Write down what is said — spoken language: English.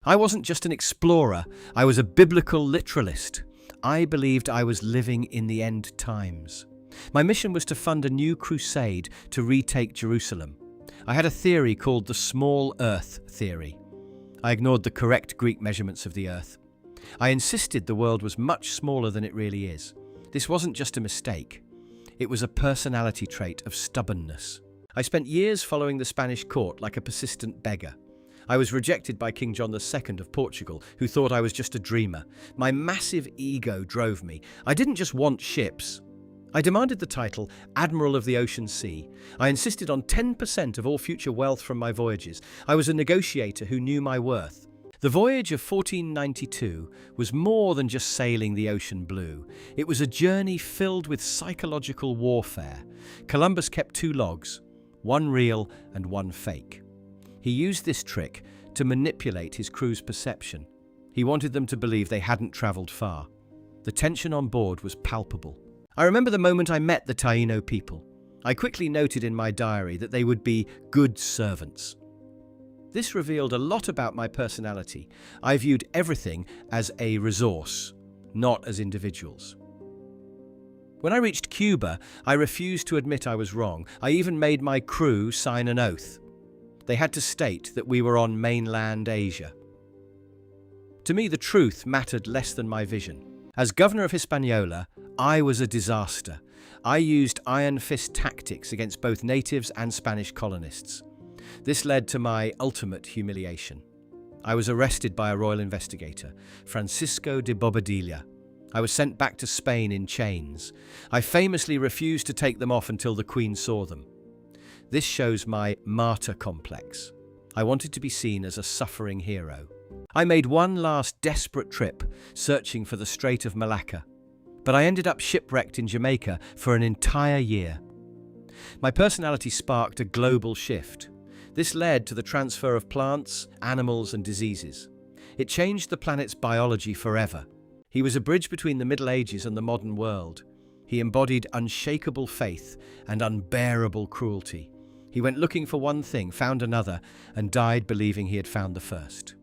I wasn't just an explorer, I was a biblical literalist. I believed I was living in the end times. My mission was to fund a new crusade to retake Jerusalem. I had a theory called the small earth theory. I ignored the correct Greek measurements of the earth. I insisted the world was much smaller than it really is. This wasn't just a mistake. It was a personality trait of stubbornness. I spent years following the Spanish court like a persistent beggar. I was rejected by King John II of Portugal, who thought I was just a dreamer. My massive ego drove me. I didn't just want ships. I demanded the title Admiral of the Ocean Sea. I insisted on 10% of all future wealth from my voyages. I was a negotiator who knew my worth. The voyage of 1492 was more than just sailing the ocean blue. It was a journey filled with psychological warfare. Columbus kept 2 logs, one real and one fake. He used this trick to manipulate his crew's perception. He wanted them to believe they hadn't traveled far. The tension on board was palpable. I remember the moment I met the Taino people. I quickly noted in my diary that they would be good servants. This revealed a lot about my personality. I viewed everything as a resource, not as individuals. When I reached Cuba, I refused to admit I was wrong. I even made my crew sign an oath. They had to state that we were on mainland Asia. To me, the truth mattered less than my vision. As governor of Hispaniola, I was a disaster. I used iron fist tactics against both natives and Spanish colonists. This led to my ultimate humiliation. I was arrested by a royal investigator, Francisco de Bobadilla. I was sent back to Spain in chains. I famously refused to take them off until the Queen saw them. This shows my martyr complex. I wanted to be seen as a suffering hero. I made one last desperate trip, searching for the Strait of Malacca, but I ended up shipwrecked in Jamaica for an entire year. My personality sparked a global shift. This led to the transfer of plants, animals, and diseases. It changed the planet's biology forever. He was a bridge between the Middle Ages and the modern world. He embodied unshakable faith and unbearable cruelty. He went looking for one thing, found another, and died believing he had found the first.